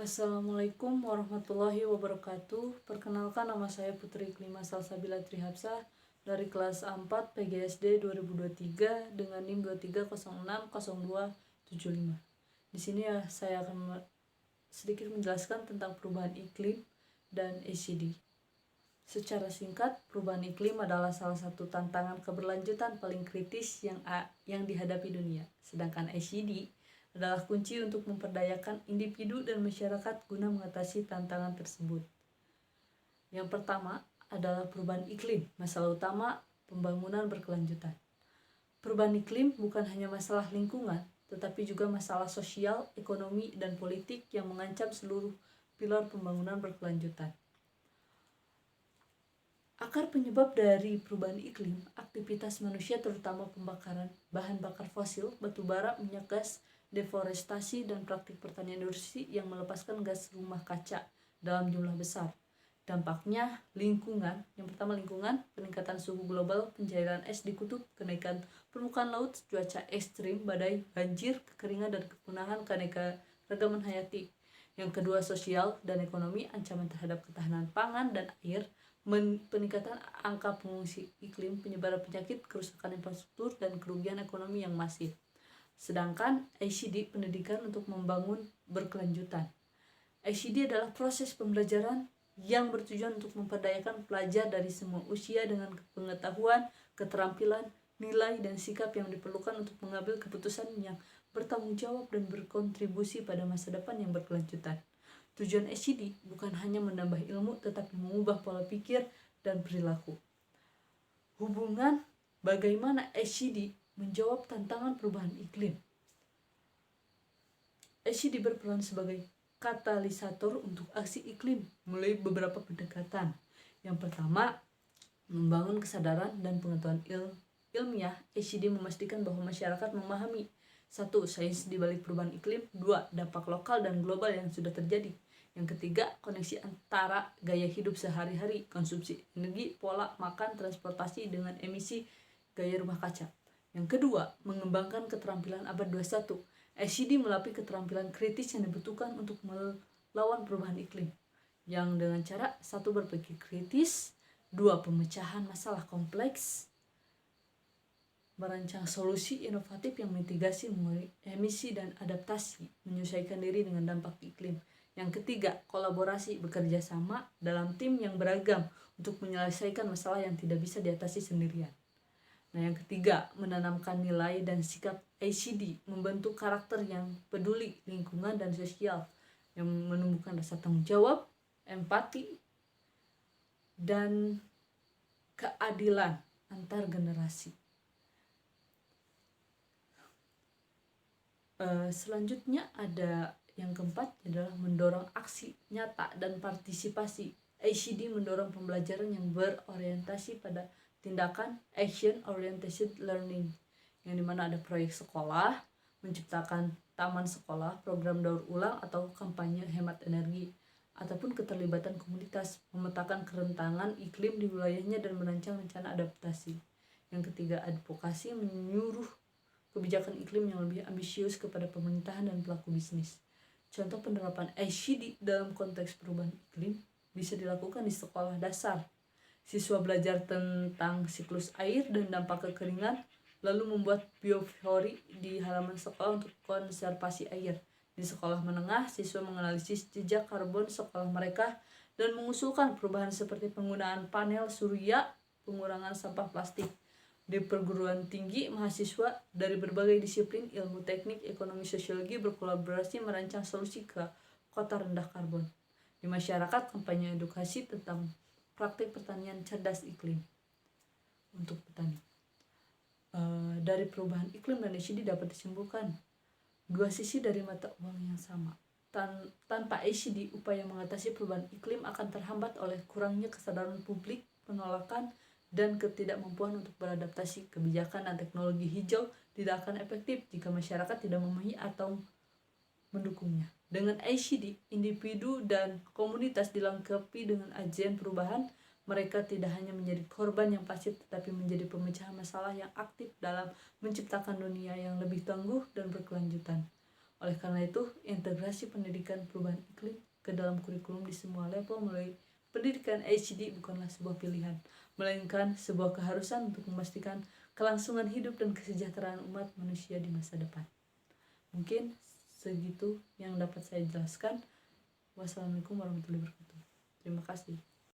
Assalamualaikum warahmatullahi wabarakatuh. Perkenalkan, nama saya Putri Klima Salsabila Trihapsah dari kelas A4 PGSD 2023 dengan NIM 23060275. Di sini saya akan sedikit menjelaskan tentang perubahan iklim dan ACD. Secara singkat, perubahan iklim adalah salah satu tantangan keberlanjutan paling kritis yang dihadapi dunia. Sedangkan ACD adalah kunci untuk memperdayakan individu dan masyarakat guna mengatasi tantangan tersebut. Yang pertama adalah perubahan iklim, masalah utama pembangunan berkelanjutan. Perubahan iklim bukan hanya masalah lingkungan, tetapi juga masalah sosial, ekonomi, dan politik yang mengancam seluruh pilar pembangunan berkelanjutan. Akar penyebab dari perubahan iklim, aktivitas manusia terutama pembakaran bahan bakar fosil, batu bara, minyak gas, deforestasi, dan praktik pertanian industri yang melepaskan gas rumah kaca dalam jumlah besar. Dampaknya lingkungan, yang pertama lingkungan, peningkatan suhu global, pencairan es di kutub, kenaikan permukaan laut, cuaca ekstrim, badai, banjir, kekeringan, dan kepunahan keanekaragaman hayati. Yang kedua sosial dan ekonomi, ancaman terhadap ketahanan pangan dan air, peningkatan angka pengungsi iklim, penyebaran penyakit, kerusakan infrastruktur, dan kerugian ekonomi yang masif. Sedangkan ACD, pendidikan untuk membangun berkelanjutan. ACD adalah proses pembelajaran yang bertujuan untuk memperdayakan pelajar dari semua usia dengan pengetahuan, keterampilan, nilai, dan sikap yang diperlukan untuk mengambil keputusan yang bertanggung jawab dan berkontribusi pada masa depan yang berkelanjutan. Tujuan ACD bukan hanya menambah ilmu, tetapi mengubah pola pikir dan perilaku. Hubungan bagaimana ACD menjawab tantangan perubahan iklim. ACD berperan sebagai katalisator untuk aksi iklim melalui beberapa pendekatan. Yang pertama, membangun kesadaran dan pengetahuan ilmiah. ACD memastikan bahwa masyarakat memahami 1. Sains di balik perubahan iklim, 2. Dampak lokal dan global yang sudah terjadi. Yang ketiga, koneksi antara gaya hidup sehari-hari, konsumsi energi, pola makan, transportasi dengan emisi gaya rumah kaca. Yang kedua, mengembangkan keterampilan abad 21. ACD melatih keterampilan kritis yang dibutuhkan untuk melawan perubahan iklim. Yang dengan cara 1. Berpikir kritis, 2. Pemecahan masalah kompleks, merancang solusi inovatif yang mitigasi emisi dan adaptasi, menyesuaikan diri dengan dampak iklim. Yang ketiga, kolaborasi, bekerja sama dalam tim yang beragam untuk menyelesaikan masalah yang tidak bisa diatasi sendirian. Nah, yang ketiga, menanamkan nilai dan sikap ACD, membentuk karakter yang peduli lingkungan dan sosial, yang menumbuhkan rasa tanggung jawab, empati, dan keadilan antar generasi. Selanjutnya ada yang keempat adalah mendorong aksi nyata dan partisipasi. ACD mendorong pembelajaran yang berorientasi pada tindakan, action oriented learning, yang dimana ada proyek sekolah, menciptakan taman sekolah, program daur ulang atau kampanye hemat energi, ataupun keterlibatan komunitas, memetakan kerentanan iklim di wilayahnya dan merancang rencana adaptasi. Yang ketiga, advokasi, menyuruh kebijakan iklim yang lebih ambisius kepada pemerintahan dan pelaku bisnis. Contoh penerapan ACD dalam konteks perubahan iklim bisa dilakukan di sekolah dasar. Siswa belajar tentang siklus air dan dampak kekeringan, lalu membuat bioteori di halaman sekolah untuk konservasi air. Di sekolah menengah, siswa menganalisis jejak karbon sekolah mereka dan mengusulkan perubahan seperti penggunaan panel surya, pengurangan sampah plastik. Di perguruan tinggi, mahasiswa dari berbagai disiplin ilmu teknik, ekonomi, sosiologi berkolaborasi merancang solusi ke kota rendah karbon. Di masyarakat, kampanye edukasi tentang praktik pertanian cerdas iklim untuk petani. Dari perubahan iklim dan ACD dapat disimpulkan dua sisi dari mata uang yang sama. Tanpa ACD, upaya mengatasi perubahan iklim akan terhambat oleh kurangnya kesadaran publik, penolakan, dan ketidakmampuan untuk beradaptasi. Kebijakan dan teknologi hijau tidak akan efektif jika masyarakat tidak memahami atau mendukungnya. Dengan ACD, individu dan komunitas dilengkapi dengan agen perubahan. Mereka tidak hanya menjadi korban yang pasif, tetapi menjadi pemecah masalah yang aktif dalam menciptakan dunia yang lebih tangguh dan berkelanjutan. Oleh karena itu, integrasi pendidikan perubahan iklim ke dalam kurikulum di semua level melalui pendidikan ACD bukanlah sebuah pilihan, melainkan sebuah keharusan untuk memastikan kelangsungan hidup dan kesejahteraan umat manusia di masa depan. Mungkin segitu yang dapat saya jelaskan. Wassalamualaikum warahmatullahi wabarakatuh. Terima kasih.